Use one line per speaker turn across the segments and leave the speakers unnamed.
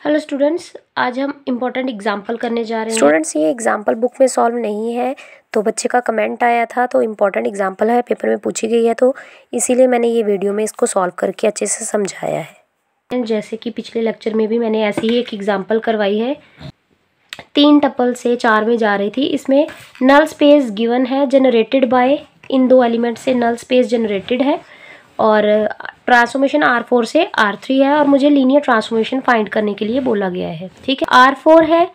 Hello students, आज हम important example करने जा रहे हैं।
स्टूडेंट्स, ये एग्जाम्पल बुक में सॉल्व नहीं है, तो बच्चे का कमेंट आया था, तो इम्पोर्टेंट एग्जाम्पल है, पेपर में पूछी गई है, तो इसीलिए मैंने ये वीडियो में इसको सॉल्व करके अच्छे से समझाया है।
जैसे कि पिछले लेक्चर में भी मैंने ऐसी ही एक एग्जाम्पल करवाई है। 3 टपल से 4 में जा रही थी। इसमें नल स्पेस गिवन है, जनरेटेड बाय, इन 2 एलिमेंट से नल स्पेस जनरेटेड है और ट्रांसफॉर्मेशन R4 से R3 है और मुझे लीनियर ट्रांसफॉर्मेशन फाइंड करने के लिए बोला गया है। ठीक है, R4 है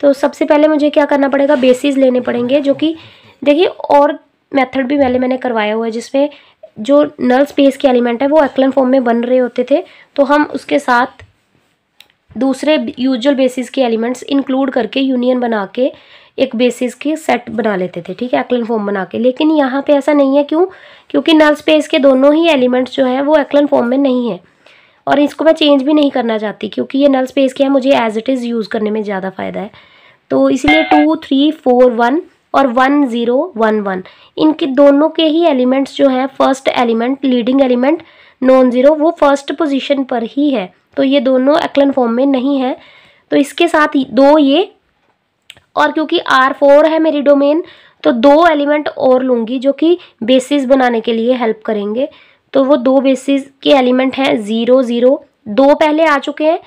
तो सबसे पहले मुझे क्या करना पड़ेगा, बेसिस लेने पड़ेंगे, जो कि देखिए और मेथड भी पहले मैंने करवाया हुआ है जिसमें जो नल स्पेस के एलिमेंट है वो एक्लन फॉर्म में बन रहे होते थे, तो हम उसके साथ दूसरे यूजुअल बेसिस के एलिमेंट्स इंक्लूड करके यूनियन बना के एक बेसिस की सेट बना लेते थे। ठीक है, एक्लन फॉर्म बना के। लेकिन यहाँ पे ऐसा नहीं है। क्यों? क्योंकि नल स्पेस के दोनों ही एलिमेंट्स जो है वो एक्लन फॉर्म में नहीं है और इसको मैं चेंज भी नहीं करना चाहती क्योंकि ये नल स्पेस के है, मुझे एज इट इज़ यूज़ करने में ज़्यादा फ़ायदा है। तो इसलिए 2, 3, 4, 1 और 1, 0, 1, 1 इनके दोनों के ही एलिमेंट्स जो है, first element, leading element, non zero, वो फर्स्ट पोजीशन पर ही है, तो ये दोनों एक्लन फॉर्म में नहीं है। तो इसके साथ 2 ये, और क्योंकि R4 है मेरी डोमेन, तो 2 एलिमेंट और लूँगी जो कि बेसिस बनाने के लिए हेल्प करेंगे। तो वो 2 बेसिस के एलिमेंट हैं 0, 0, 2 पहले आ चुके हैं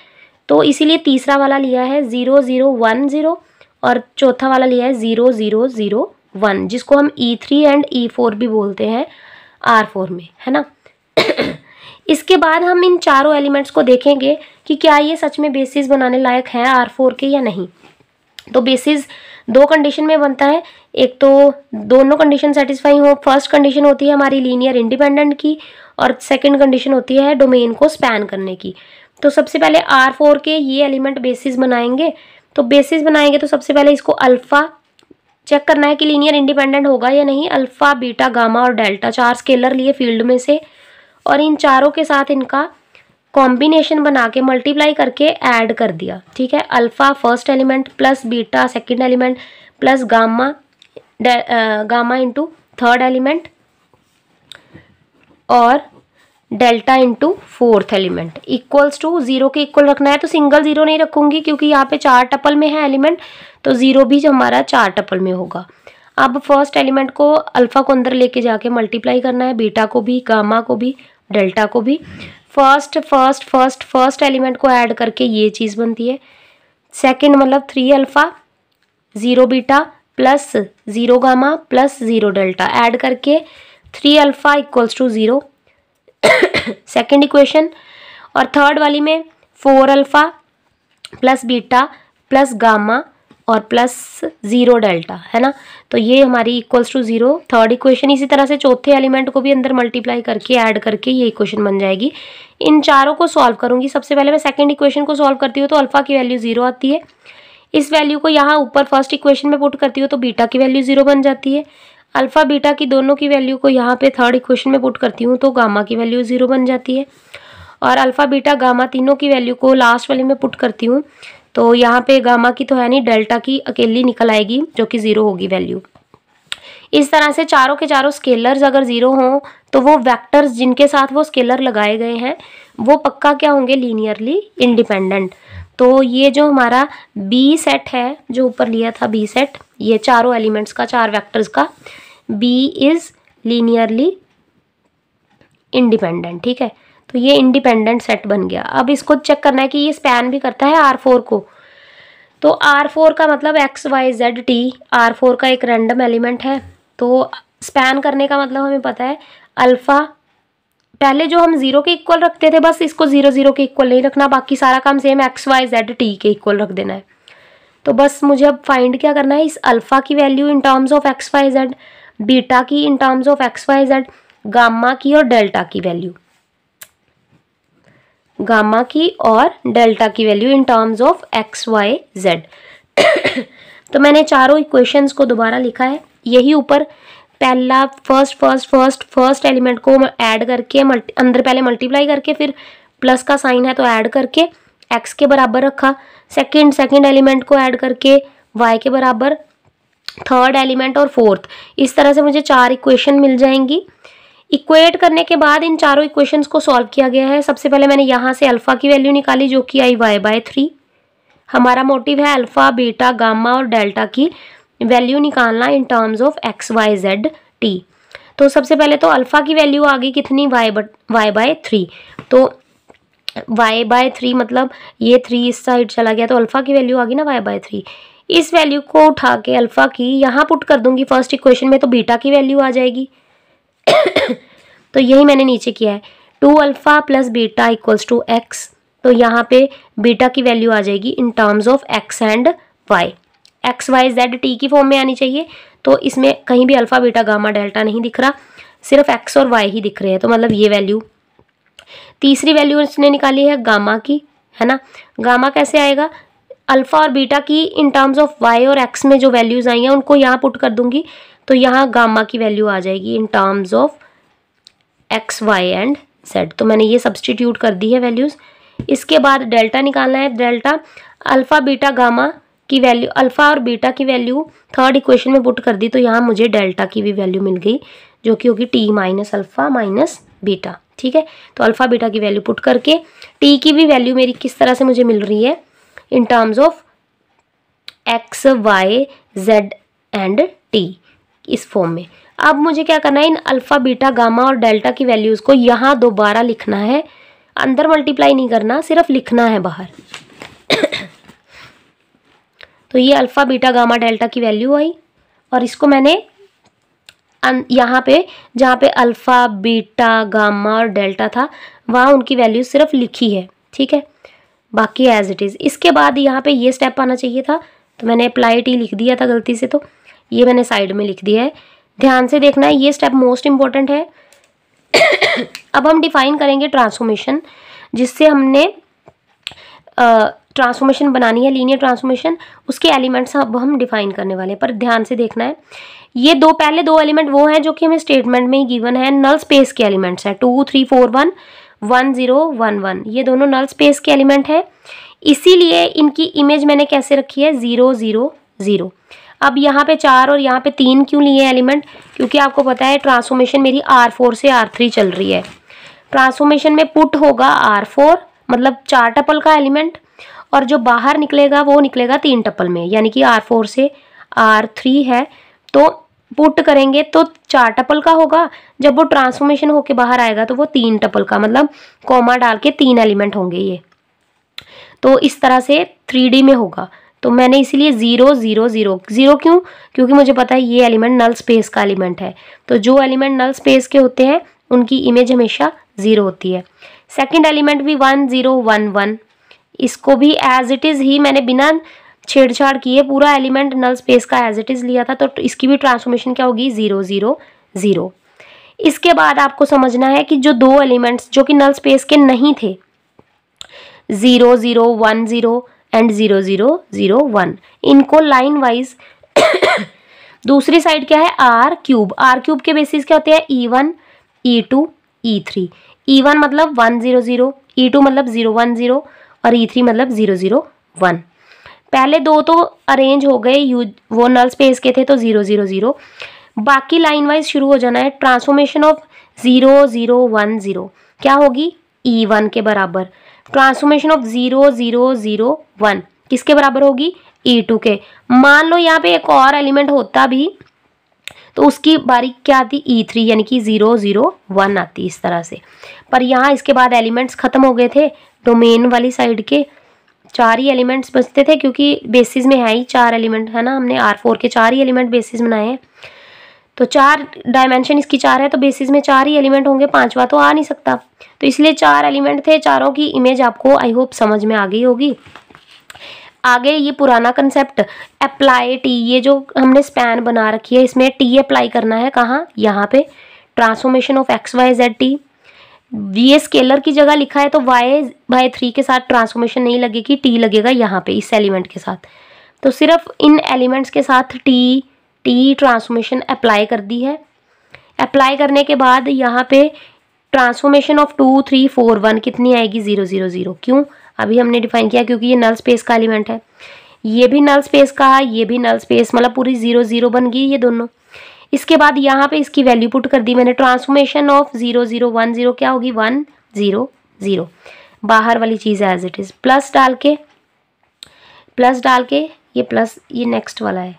तो इसीलिए तीसरा वाला लिया है 0, 0, 1, 0 और चौथा वाला लिया है 0, 0, 0, 1, जिसको हम E3 एंड E4 भी बोलते हैं R4 में, है ना। इसके बाद हम इन चारों एलिमेंट्स को देखेंगे कि क्या ये सच में बेसिस बनाने लायक है R4 के या नहीं। तो बेसिस 2 कंडीशन में बनता है। एक तो दोनों कंडीशन सेटिस्फाई हो। फर्स्ट कंडीशन होती है हमारी लीनियर इंडिपेंडेंट की और सेकंड कंडीशन होती है डोमेन को स्पैन करने की। तो सबसे पहले R4 के ये एलिमेंट बेसिस बनाएंगे। तो बेसिस बनाएंगे तो सबसे पहले इसको अल्फ़ा चेक करना है कि लीनियर इंडिपेंडेंट होगा या नहीं। अल्फ़ा, बीटा, गामा और डेल्टा 4 स्केलर लिए फील्ड में से, और इन चारों के साथ इनका कॉम्बिनेशन बना के मल्टीप्लाई करके ऐड कर दिया। ठीक है, alpha first element plus beta second element plus gamma gamma into third element और delta into fourth element equals to 0 के इक्वल रखना है। तो सिंगल 0 नहीं रखूंगी क्योंकि यहाँ पे 4 टपल में है एलिमेंट, तो 0 भी हमारा 4 टपल में होगा। अब फर्स्ट एलिमेंट को अल्फ़ा को अंदर लेके जाके मल्टीप्लाई करना है, बीटा को भी, गामा को भी, डेल्टा को भी। फर्स्ट एलिमेंट को ऐड करके ये चीज़ बनती है। सेकंड मतलब 3 alpha 0 beta plus 0 gamma plus 0 delta add करके 3 alpha equals to 0 second equation. और थर्ड वाली में 4 alpha plus beta plus gamma और प्लस 0 डेल्टा, है ना। तो ये हमारी इक्वल्स टू 0 थर्ड इक्वेशन। इसी तरह से चौथे एलिमेंट को भी अंदर मल्टीप्लाई करके ऐड करके ये इक्वेशन बन जाएगी। इन चारों को सॉल्व करूंगी। सबसे पहले मैं सेकंड इक्वेशन को सॉल्व करती हूँ तो अल्फ़ा की वैल्यू 0 आती है। इस वैल्यू को यहाँ ऊपर फर्स्ट इक्वेशन में पुट करती हूँ तो बीटा की वैल्यू 0 बन जाती है। अल्फ़ा बीटा की दोनों की वैल्यू को यहाँ पे थर्ड इक्वेशन में पुट करती हूँ तो गामा की वैल्यू 0 बन जाती है। और अल्फ़ा बीटा गामा तीनों की वैल्यू को लास्ट वाले में पुट करती हूँ तो यहाँ पे गामा की तो है नहीं, डेल्टा की अकेली निकल आएगी जो कि 0 होगी वैल्यू। इस तरह से चारों के चारों स्केलर्स अगर 0 हों तो वो वेक्टर्स जिनके साथ वो स्केलर लगाए गए हैं वो पक्का क्या होंगे, लीनियरली इंडिपेंडेंट। तो ये जो हमारा बी सेट है जो ऊपर लिया था बी सेट, ये चारों एलिमेंट्स का, 4 वेक्टर्स का, बी इज लीनियरली इंडिपेंडेंट। ठीक है, तो ये इंडिपेंडेंट सेट बन गया। अब इसको चेक करना है कि ये स्पैन भी करता है R4 को। तो R4 का मतलब x Y z T, R4 का एक रैंडम एलिमेंट है। तो स्पैन करने का मतलब हमें पता है अल्फ़ा, पहले जो हम 0 के इक्वल रखते थे बस इसको 0, 0 के इक्वल नहीं रखना, बाकी सारा काम same x Y z t के इक्वल रख देना है। तो बस मुझे अब फाइंड क्या करना है, इस अल्फ़ा की value in terms of x Y Z, beta की in terms of x Y Z, gamma की और डेल्टा की वैल्यू, गामा की और डेल्टा की value in terms of x Y z. तो मैंने चारों इक्वेशंस को दोबारा लिखा है। यही ऊपर पहला फर्स्ट एलिमेंट को ऐड करके अंदर पहले मल्टीप्लाई करके फिर प्लस का साइन है तो ऐड करके एक्स के बराबर रखा। सेकंड एलिमेंट को ऐड करके वाई के बराबर, थर्ड एलिमेंट और फोर्थ। इस तरह से मुझे 4 इक्वेशन मिल जाएंगी। इक्वेट करने के बाद इन चारों इक्वेशंस को सॉल्व किया गया है। सबसे पहले मैंने यहाँ से अल्फ़ा की वैल्यू निकाली जो कि आई y/3 हमारा मोटिव है अल्फ़ा, बीटा, गामा और डेल्टा की वैल्यू निकालना in terms of x, Y, z, t. तो सबसे पहले तो अल्फ़ा की वैल्यू आ गई कितनी, वाई बाय 3। तो y बाय 3 मतलब ये 3 इस साइड चला गया तो अल्फ़ा की वैल्यू आ गई ना y बाय 3। इस वैल्यू को उठा के अल्फ़ा की यहाँ पुट कर दूंगी फर्स्ट इक्वेशन में, तो बीटा की वैल्यू आ जाएगी। तो यही मैंने नीचे किया है, 2 alpha plus beta equals to x. तो यहाँ पे बीटा की वैल्यू आ जाएगी in terms of x and y, x Y z t की फॉर्म में आनी चाहिए। तो इसमें कहीं भी अल्फ़ा, बीटा, गामा, डेल्टा नहीं दिख रहा, सिर्फ एक्स और वाई ही दिख रहे हैं। तो मतलब ये वैल्यू, तीसरी वैल्यू इसने निकाली है गामा की, है ना। गामा कैसे आएगा, अल्फ़ा और बीटा की इन टर्म्स ऑफ वाई और एक्स में जो वैल्यूज़ आई हैं उनको यहाँ पुट कर दूंगी, तो यहाँ गामा की वैल्यू आ जाएगी in terms of x, y and z. तो मैंने ये सब्सटीट्यूट कर दी है वैल्यूज़। इसके बाद डेल्टा निकालना है। डेल्टा अल्फ़ा, बीटा, गामा की वैल्यू, अल्फ़ा और बीटा की वैल्यू थर्ड इक्वेशन में पुट कर दी, तो यहाँ मुझे डेल्टा की भी वैल्यू मिल गई जो कि होगी T minus alpha minus beta. ठीक है, तो अल्फ़ा बीटा की वैल्यू पुट करके टी की भी वैल्यू मेरी किस तरह से मुझे मिल रही है in terms of x, Y, z and t, इस फॉर्म में। अब मुझे क्या करना है, इन अल्फ़ा, बीटा, गामा और डेल्टा की वैल्यूज़ को यहाँ दोबारा लिखना है, अंदर मल्टीप्लाई नहीं करना, सिर्फ लिखना है बाहर। तो ये अल्फ़ा, बीटा, गामा, डेल्टा की वैल्यू आई और इसको मैंने यहाँ पे जहाँ पे अल्फ़ा, बीटा, गामा और डेल्टा था वहाँ उनकी वैल्यू सिर्फ लिखी है। ठीक है, बाकी एज इट इज़। इसके बाद यहाँ पे ये स्टेप आना चाहिए था, तो मैंने अप्लाई टी लिख दिया था गलती से, तो ये मैंने साइड में लिख दिया है। ध्यान से देखना है, ये स्टेप मोस्ट इम्पॉर्टेंट है। अब हम डिफाइन करेंगे ट्रांसफॉर्मेशन, जिससे हमने ट्रांसफॉर्मेशन बनानी है, लीनियर ट्रांसफॉर्मेशन, उसके एलिमेंट्स अब हम डिफाइन करने वाले हैं। पर ध्यान से देखना है, ये पहले दो एलिमेंट वो हैं जो कि हमें स्टेटमेंट में ही गिवन है, नल स्पेस के एलिमेंट्स हैं, 2 3 4 1 1 0 1 1, ये दोनों नल स्पेस के एलिमेंट हैं। इसीलिए इनकी इमेज मैंने कैसे रखी है, 0 0 0। अब यहाँ पे 4 और यहाँ पे 3 क्यों लिए एलिमेंट, क्योंकि आपको पता है ट्रांसफॉर्मेशन मेरी R4 से R3 चल रही है। ट्रांसफॉर्मेशन में पुट होगा R4 मतलब 4 टपल का एलिमेंट, और जो बाहर निकलेगा वो निकलेगा 3 टपल में, यानी कि R4 से R3 है, तो पुट करेंगे तो 4 टपल का होगा, जब वो ट्रांसफॉर्मेशन होके बाहर आएगा तो वो 3 टपल का, मतलब कॉमा डाल के 3 एलिमेंट होंगे ये। तो इस तरह से 3D में होगा। तो मैंने इसीलिए 0 0 0 0 क्यों, क्योंकि मुझे पता है ये एलिमेंट नल स्पेस का एलिमेंट है, तो जो एलिमेंट नल स्पेस के होते हैं उनकी इमेज हमेशा 0 होती है। सेकंड एलिमेंट भी 1 0 1 1, इसको भी एज इट इज़ ही मैंने बिना छेड़छाड़ किए पूरा एलिमेंट नल स्पेस का एज इट इज़ लिया था, तो इसकी भी ट्रांसफॉर्मेशन क्या होगी, 0 0 0। इसके बाद आपको समझना है कि जो दो एलिमेंट्स जो कि नल स्पेस के नहीं थे, 0 0 1 0 एंड 0 0 0 1, इनको लाइन वाइज दूसरी साइड क्या है, आर क्यूब के बेसिस क्या होते हैं, E1 E2 E3। E1 मतलब 1 0 0, E2 मतलब 0 1 0 और E3 मतलब 0 0 1। पहले दो तो अरेंज हो गए, वो नल स्पेस के थे तो 0 0 0, बाकी लाइन वाइज शुरू हो जाना है। ट्रांसफॉर्मेशन ऑफ 0 0 1 0 क्या होगी, E1 के बराबर। ट्रांसफॉर्मेशन ऑफ 0 0 0 1 किसके बराबर होगी, E2 के। मान लो यहाँ पे एक और एलिमेंट होता भी तो उसकी बारी क्या आती, E3, यानी कि 0 0 1 आती इस तरह से। पर यहाँ इसके बाद एलिमेंट्स खत्म हो गए थे, डोमेन वाली साइड के 4 ही एलिमेंट्स बचते थे, क्योंकि बेसिस में है ही 4 एलिमेंट, है ना, हमने R4 के 4 ही एलिमेंट बेसिस बनाए हैं, तो 4 डायमेंशन इसकी 4 है, तो बेसिस में 4 ही एलिमेंट होंगे, 5वां तो आ नहीं सकता, तो इसलिए 4 एलिमेंट थे। चारों की इमेज आपको आई होप समझ में आ गई होगी। आगे ये पुराना कंसेप्ट अप्लाई टी, ये जो हमने स्पैन बना रखी है इसमें टी अप्लाई करना है, कहाँ, यहाँ पे transformation of x Y z t. ये स्केलर की जगह लिखा है तो y बाय 3 के साथ ट्रांसफॉर्मेशन नहीं लगेगी, टी लगेगा यहाँ पे इस एलिमेंट के साथ। तो सिर्फ इन एलिमेंट्स के साथ टी ट्रांसफॉर्मेशन अप्लाई कर दी है। अप्लाई करने के बाद यहाँ पे ट्रांसफॉर्मेशन ऑफ 2 3 4 1 कितनी आएगी, 0 0 0। क्यों, अभी हमने डिफाइन किया क्योंकि ये नल स्पेस का एलिमेंट है, ये भी नल स्पेस का है, ये भी नल स्पेस, मतलब पूरी 0 0 बन गई ये दोनों। इसके बाद यहाँ पे इसकी वैल्यू पुट कर दी मैंने। ट्रांसफॉर्मेशन ऑफ 0 0 1 0 क्या होगी, 1 0 0, बाहर वाली चीज़ एज इट इज़, प्लस डाल के प्लस डाल के ये प्लस, ये नेक्स्ट वाला है,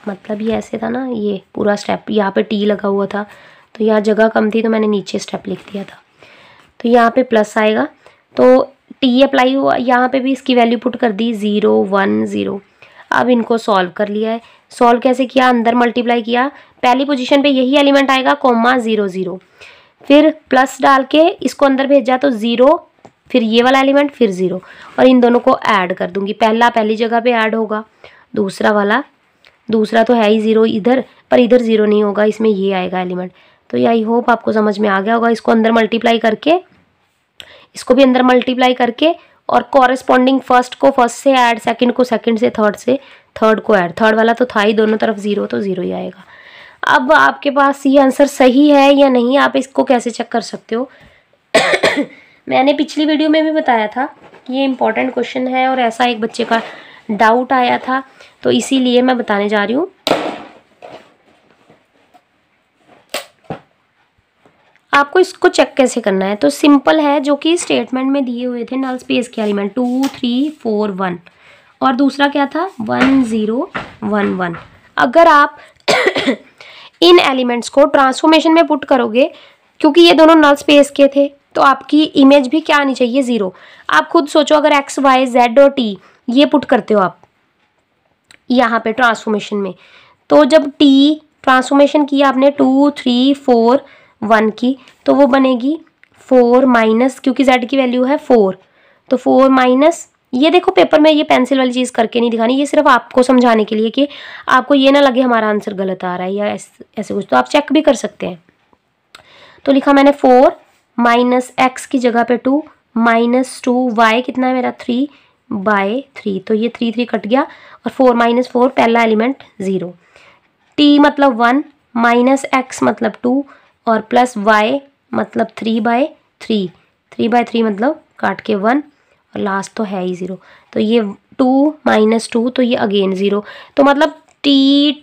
मतलब ये ऐसे था ना, ये पूरा स्टेप, यहाँ पे टी लगा हुआ था तो यहाँ जगह कम थी तो मैंने नीचे स्टेप लिख दिया था। तो यहाँ पे प्लस आएगा तो टी अप्लाई हुआ, यहाँ पे भी इसकी वैल्यू पुट कर दी 0 1 0। अब इनको सॉल्व कर लिया है। सॉल्व कैसे किया, अंदर मल्टीप्लाई किया, पहली पोजीशन पे यही एलिमेंट आएगा, कॉमा 0 0, फिर प्लस डाल के इसको अंदर भेजा तो 0, फिर ये वाला एलिमेंट, फिर 0, और इन दोनों को ऐड कर दूंगी। पहला पहली जगह पे ऐड होगा, दूसरा वाला, दूसरा तो है ही 0 इधर, पर इधर 0 नहीं होगा, इसमें ये आएगा एलिमेंट। तो आई होप आपको समझ में आ गया होगा। इसको अंदर मल्टीप्लाई करके, इसको भी अंदर मल्टीप्लाई करके, और कॉरेस्पॉन्डिंग फर्स्ट को फर्स्ट से ऐड, सेकंड को सेकंड से थर्ड को ऐड, थर्ड वाला तो था ही, दोनों तरफ 0 तो 0 ही आएगा। अब आपके पास ये आंसर सही है या नहीं, आप इसको कैसे चेक कर सकते हो मैंने पिछली वीडियो में भी बताया था कि ये इंपॉर्टेंट क्वेश्चन है और ऐसा एक बच्चे का डाउट आया था, तो इसीलिए मैं बताने जा रही हूँ। आपको इसको चेक कैसे करना है, तो सिंपल है, जो कि स्टेटमेंट में दिए हुए थे नल स्पेस के एलिमेंट 2 3 4 1, और दूसरा क्या था 1 0 1 1। अगर आप इन एलिमेंट्स को ट्रांसफॉर्मेशन में पुट करोगे, क्योंकि ये दोनों नल स्पेस के थे, तो आपकी इमेज भी क्या आनी चाहिए 0। आप खुद सोचो, अगर x y z और t ये पुट करते हो आप यहाँ पे ट्रांसफॉर्मेशन में, तो जब t ट्रांसफॉर्मेशन किया आपने 2 3 4 1 की, तो वो बनेगी 4 माइनस, क्योंकि z की वैल्यू है 4, तो 4 माइनस, ये देखो पेपर में ये पेंसिल वाली चीज़ करके नहीं दिखानी, ये सिर्फ आपको समझाने के लिए कि आपको ये ना लगे हमारा आंसर गलत आ रहा है या ऐसे कुछ, तो आप चेक भी कर सकते हैं। तो लिखा मैंने 4 माइनस एक्स की जगह पे 2 माइनस 2, वाई कितना है मेरा 3/3, तो ये 3 3 कट गया, और 4 माइनस 4 पहला एलिमेंट 0, t मतलब 1 माइनस एक्स मतलब 2 और प्लस y मतलब 3/3, 3/3 मतलब काट के 1, और लास्ट तो है ही 0, तो ये 2 माइनस 2, तो ये अगेन 0, तो मतलब t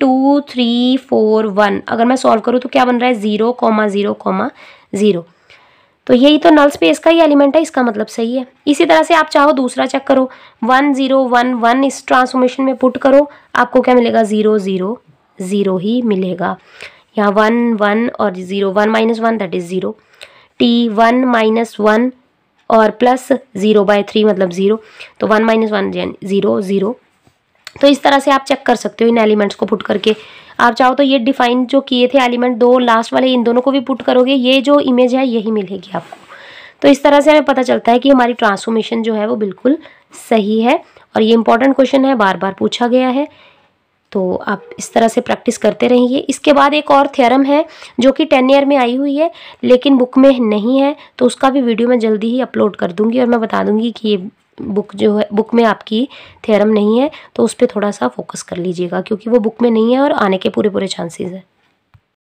2 3 4 1 अगर मैं सॉल्व करूँ तो क्या बन रहा है 0 0 0। तो यही तो नल स्पेस का ही एलिमेंट है, इसका मतलब सही है। इसी तरह से आप चाहो दूसरा चेक करो, 1 0 1 1 इस ट्रांसफॉर्मेशन में पुट करो, आपको क्या मिलेगा 0 0 0 ही मिलेगा। यहाँ 1 1 और 0, 1 minus 1 that is 0, t 1 minus 1 और प्लस 0/3 मतलब 0, तो 1 माइनस 1 0 0। तो इस तरह से आप चेक कर सकते हो इन एलिमेंट्स को पुट करके। आप चाहो तो ये डिफाइन जो किए थे एलिमेंट दो लास्ट वाले, इन दोनों को भी पुट करोगे, ये जो इमेज है यही मिलेगी आपको। तो इस तरह से हमें पता चलता है कि हमारी ट्रांसफॉर्मेशन जो है वो बिल्कुल सही है, और ये इंपॉर्टेंट क्वेश्चन है, बार बार पूछा गया है, तो आप इस तरह से प्रैक्टिस करते रहिए। इसके बाद एक और थ्योरम है जो कि 10 ईयर में आई हुई है लेकिन बुक में नहीं है, तो उसका भी वीडियो मैं जल्दी ही अपलोड कर दूंगी, और मैं बता दूंगी कि ये बुक जो है, बुक में आपकी थ्योरम नहीं है, तो उस पर थोड़ा सा फोकस कर लीजिएगा, क्योंकि वो बुक में नहीं है और आने के पूरे चांसेस है।